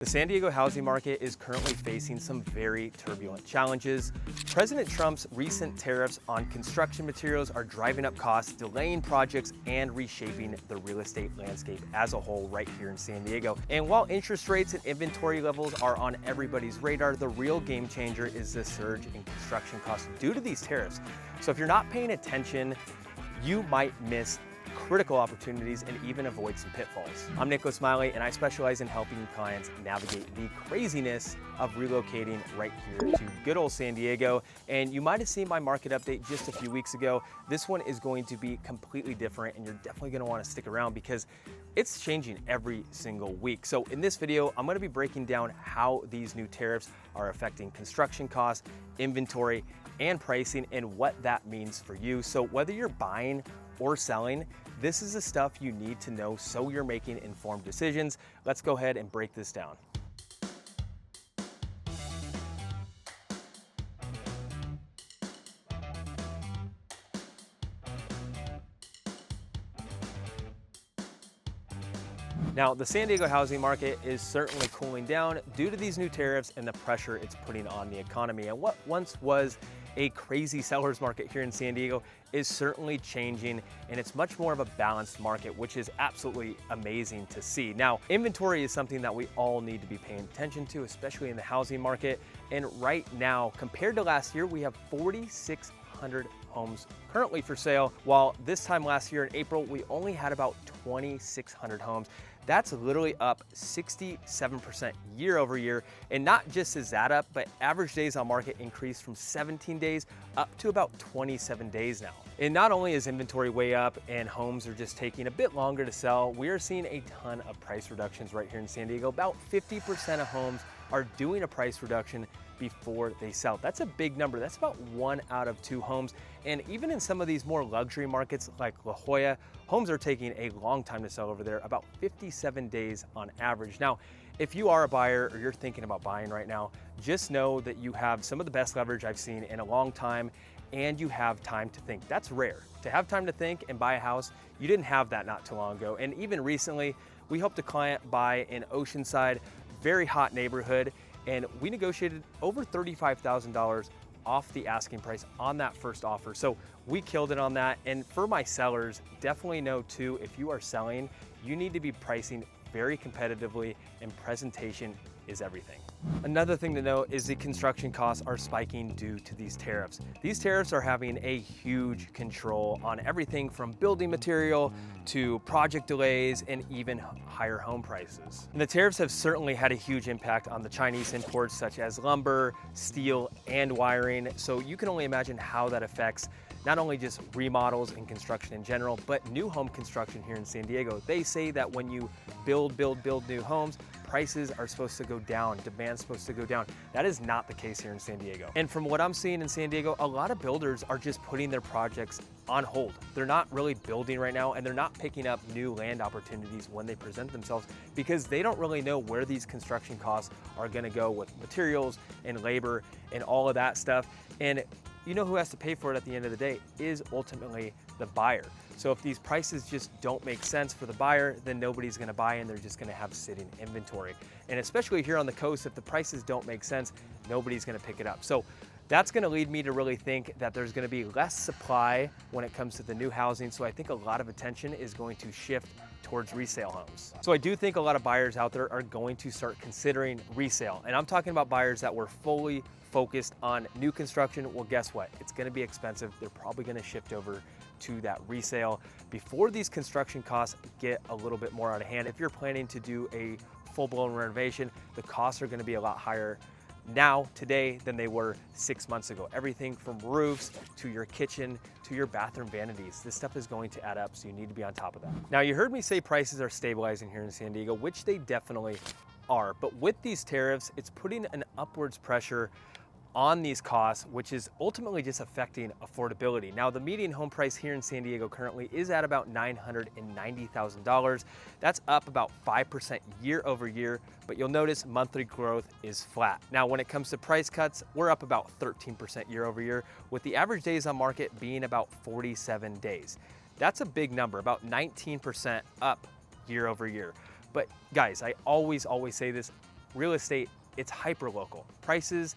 The San Diego housing market is currently facing some very turbulent challenges. President Trump's recent tariffs on construction materials are driving up costs, delaying projects, and reshaping the real estate landscape as a whole right here in San Diego. And while interest rates and inventory levels are on everybody's radar, the real game changer is the surge in construction costs due to these tariffs. So if you're not paying attention, you might miss critical opportunities and even avoid some pitfalls. I'm Miele, and I specialize in helping clients navigate the craziness of relocating right here to good old San Diego. And you might have seen my market update just a few weeks ago. This one is going to be completely different, and you're definitely going to want to stick around because it's changing every single week. So in this video, I'm going to be breaking down how these new tariffs are affecting construction costs, inventory, and pricing, and what that means for you. So whether you're buying or selling, this is the stuff you need to know so you're making informed decisions. Let's go ahead and break this down. Now, the San Diego housing market is certainly cooling down due to these new tariffs and the pressure it's putting on the economy. And what once was a crazy seller's market here in San Diego is certainly changing, and it's much more of a balanced market, which is absolutely amazing to see. Now, inventory is something that we all need to be paying attention to, especially in the housing market. And right now, compared to last year, we have 4,600 homes currently for sale, while this time last year in April, we only had about 2,600 homes. That's literally up 67% year over year. And not just is that up, but average days on market increased from 17 days up to about 27 days now. And not only is inventory way up and homes are just taking a bit longer to sell, we are seeing a ton of price reductions right here in San Diego. About 50% of homes are doing a price reduction before they sell. That's a big number. That's about 1 out of 2 homes. And even in some of these more luxury markets like La Jolla, homes are taking a long time to sell over there, about 57 days on average. Now, if you are a buyer or you're thinking about buying right now, just know that you have some of the best leverage I've seen in a long time, and you have time to think. That's rare. To have time to think and buy a house, you didn't have that not too long ago. And even recently, we helped a client buy in Oceanside, very hot neighborhood, and we negotiated over $35,000 off the asking price on that first offer. So we killed it on that. And for my sellers, definitely know too, if you are selling, you need to be pricing very competitively, and presentation is everything. Another thing to note is the construction costs are spiking due to these tariffs. These tariffs are having a huge control on everything from building material to project delays and even higher home prices. And the tariffs have certainly had a huge impact on the Chinese imports such as lumber, steel, and wiring. So you can only imagine how that affects not only just remodels and construction in general, but new home construction here in San Diego. They say that when you build new homes, prices are supposed to go down, demand's supposed to go down. That is not the case here in San Diego. And from what I'm seeing in San Diego, a lot of builders are just putting their projects on hold. They're not really building right now, and they're not picking up new land opportunities when they present themselves because they don't really know where these construction costs are gonna go with materials and labor and all of that stuff. And you know who has to pay for it at the end of the day is ultimately the buyer. So if these prices just don't make sense for the buyer, then nobody's gonna buy and they're just gonna have sitting inventory. And especially here on the coast, if the prices don't make sense, nobody's gonna pick it up. So that's gonna lead me to really think that there's gonna be less supply when it comes to the new housing. So I think a lot of attention is going to shift towards resale homes. So I do think a lot of buyers out there are going to start considering resale. And I'm talking about buyers that were fully focused on new construction. Well, guess what? It's gonna be expensive. They're probably gonna shift over to that resale before these construction costs get a little bit more out of hand. If you're planning to do a full-blown renovation, the costs are gonna be a lot higher now, today, than they were 6 months ago. Everything from roofs to your kitchen to your bathroom vanities. This stuff is going to add up, so you need to be on top of that. Now, you heard me say prices are stabilizing here in San Diego, which they definitely are. But with these tariffs, it's putting an upwards pressure on these costs, which is ultimately just affecting affordability. Now, the median home price here in San Diego currently is at about $990,000. That's up about 5% year over year, but you'll notice monthly growth is flat. Now, when it comes to price cuts, we're up about 13% year over year, with the average days on market being about 47 days. That's a big number, about 19% up year over year. But guys, I always say this, real estate, it's hyper local. Prices,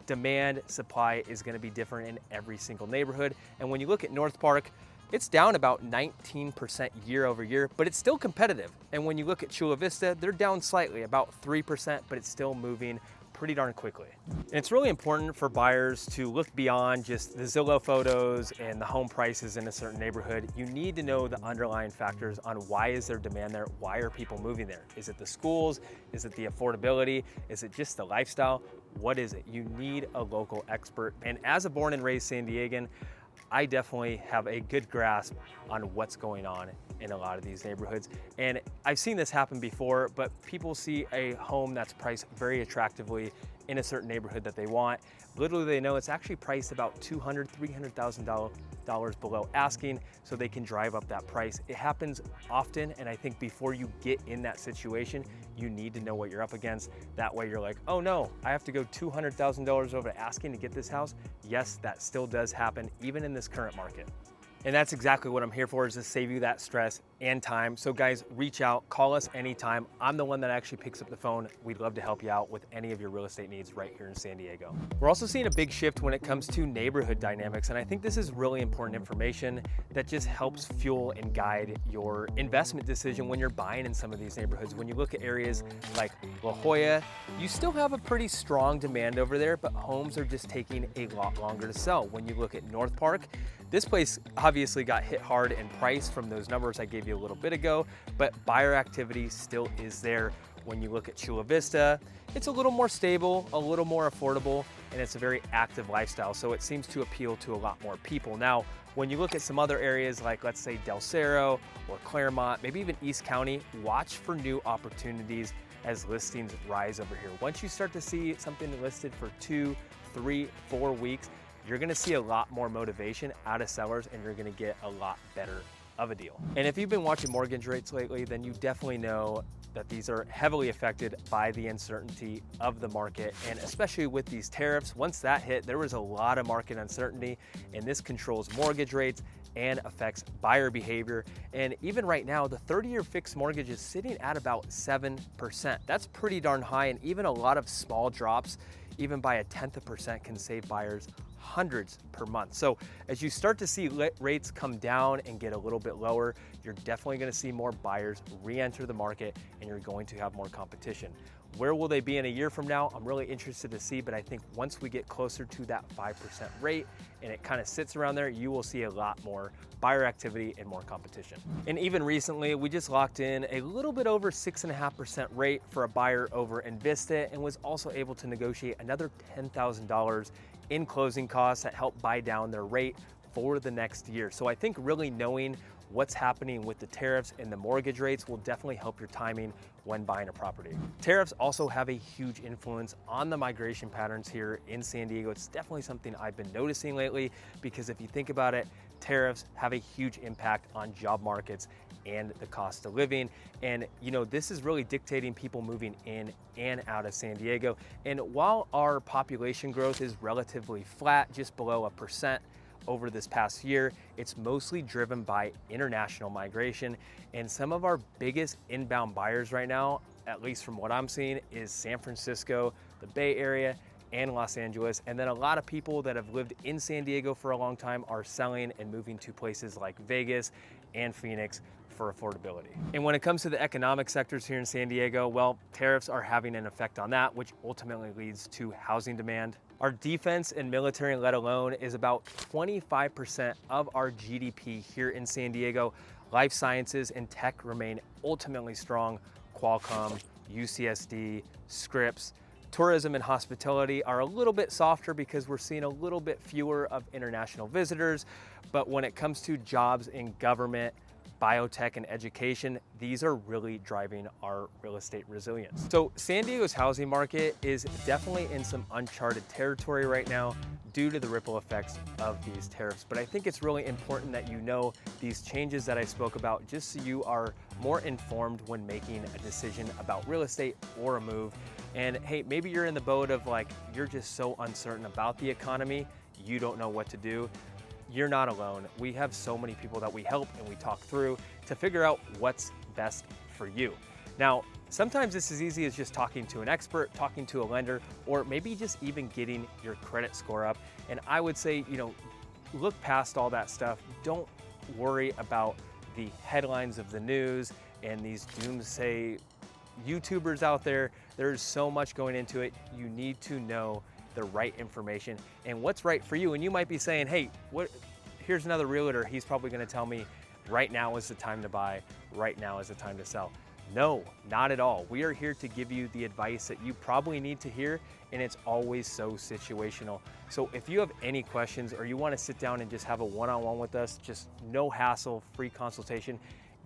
demand, supply is going to be different in every single neighborhood. And when you look at North Park, it's down about 19% year over year, but it's still competitive. And when you look at Chula Vista, they're down slightly, about 3%, but it's still moving pretty darn quickly. And it's really important for buyers to look beyond just the Zillow photos and the home prices in a certain neighborhood. You need to know the underlying factors on why is there demand there? Why are people moving there? Is it the schools? Is it the affordability? Is it just the lifestyle? What is it? You need a local expert. And as a born and raised San Diegan, I definitely have a good grasp on what's going on in a lot of these neighborhoods. And I've seen this happen before, but people see a home that's priced very attractively in a certain neighborhood that they want. Little do they know it's actually priced about $200,000, $300,000 below asking, so they can drive up that price. It happens often, and I think before you get in that situation, you need to know what you're up against. That way you're like, oh no, I have to go $200,000 over asking to get this house. Yes, that still does happen, even in this current market. And that's exactly what I'm here for, is to save you that stress and time. So guys, reach out, call us anytime. I'm the one that actually picks up the phone. We'd love to help you out with any of your real estate needs right here in San Diego. We're also seeing a big shift when it comes to neighborhood dynamics. And I think this is really important information that just helps fuel and guide your investment decision when you're buying in some of these neighborhoods. When you look at areas like La Jolla, you still have a pretty strong demand over there, but homes are just taking a lot longer to sell. When you look at North Park, this place obviously got hit hard in price from those numbers I gave you a little bit ago, but buyer activity still is there. When you look at Chula Vista, it's a little more stable, a little more affordable, and it's a very active lifestyle, so it seems to appeal to a lot more people. Now, when you look at some other areas like, let's say, Del Cerro or Claremont, maybe even East County, watch for new opportunities as listings rise over here. Once you start to see something listed for 2, 3, 4 weeks, you're gonna see a lot more motivation out of sellers, and you're gonna get a lot better of a deal. And if you've been watching mortgage rates lately, then you definitely know that these are heavily affected by the uncertainty of the market, and especially with these tariffs. Once that hit, there was a lot of market uncertainty, and this controls mortgage rates and affects buyer behavior. And even right now, the 30-year fixed mortgage is sitting at about 7%. That's pretty darn high, and even a lot of small drops, even by 1/10%, can save buyers hundreds per month. So as you start to see rates come down and get a little bit lower, you're definitely going to see more buyers re-enter the market, and you're going to have more competition. Where will they be in a year from now? I'm really interested to see, but I think once we get closer to that 5% rate and it kind of sits around there, you will see a lot more buyer activity and more competition. And even recently, we just locked in a little bit over 6.5% rate for a buyer over in Vista, and was also able to negotiate another $10,000 in closing costs that help buy down their rate for the next year. So I think really knowing what's happening with the tariffs and the mortgage rates will definitely help your timing when buying a property. Tariffs also have a huge influence on the migration patterns here in San Diego. It's definitely something I've been noticing lately, because if you think about it, tariffs have a huge impact on job markets and the cost of living. And you know, this is really dictating people moving in and out of San Diego. And while our population growth is relatively flat, just below 1%, over this past year, it's mostly driven by international migration. And some of our biggest inbound buyers right now, at least from what I'm seeing, is San Francisco, the Bay Area, and Los Angeles. And then a lot of people that have lived in San Diego for a long time are selling and moving to places like Vegas and Phoenix for affordability. And when it comes to the economic sectors here in San Diego, well, tariffs are having an effect on that, which ultimately leads to housing demand. Our defense and military, let alone, is about 25% of our GDP here in San Diego. Life sciences and tech remain ultimately strong. Qualcomm, UCSD, Scripps. Tourism and hospitality are a little bit softer because we're seeing a little bit fewer of international visitors. But when it comes to jobs in government, biotech, and education, these are really driving our real estate resilience. So San Diego's housing market is definitely in some uncharted territory right now due to the ripple effects of these tariffs. But I think it's really important that you know these changes that I spoke about, just so you are more informed when making a decision about real estate or a move. And hey, maybe you're in the boat of like, you're just so uncertain about the economy, you don't know what to do. You're not alone. We have so many people that we help and we talk through to figure out what's best for you. Now, sometimes it's as easy as just talking to an expert, talking to a lender, or maybe just even getting your credit score up. And I would say, look past all that stuff. Don't worry about the headlines of the news and these doomsday YouTubers out there. There's so much going into it. You need to know the right information and what's right for you. And you might be saying, hey, here's another realtor. He's probably gonna tell me right now is the time to buy, right now is the time to sell. No, not at all. We are here to give you the advice that you probably need to hear, and it's always so situational. So if you have any questions or you want to sit down and just have a one-on-one with us, just no hassle, free consultation,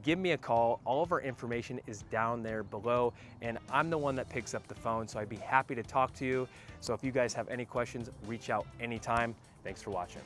give me a call. All of our information is down there below, and I'm the one that picks up the phone, so I'd be happy to talk to you. So if you guys have any questions, reach out anytime. Thanks for watching.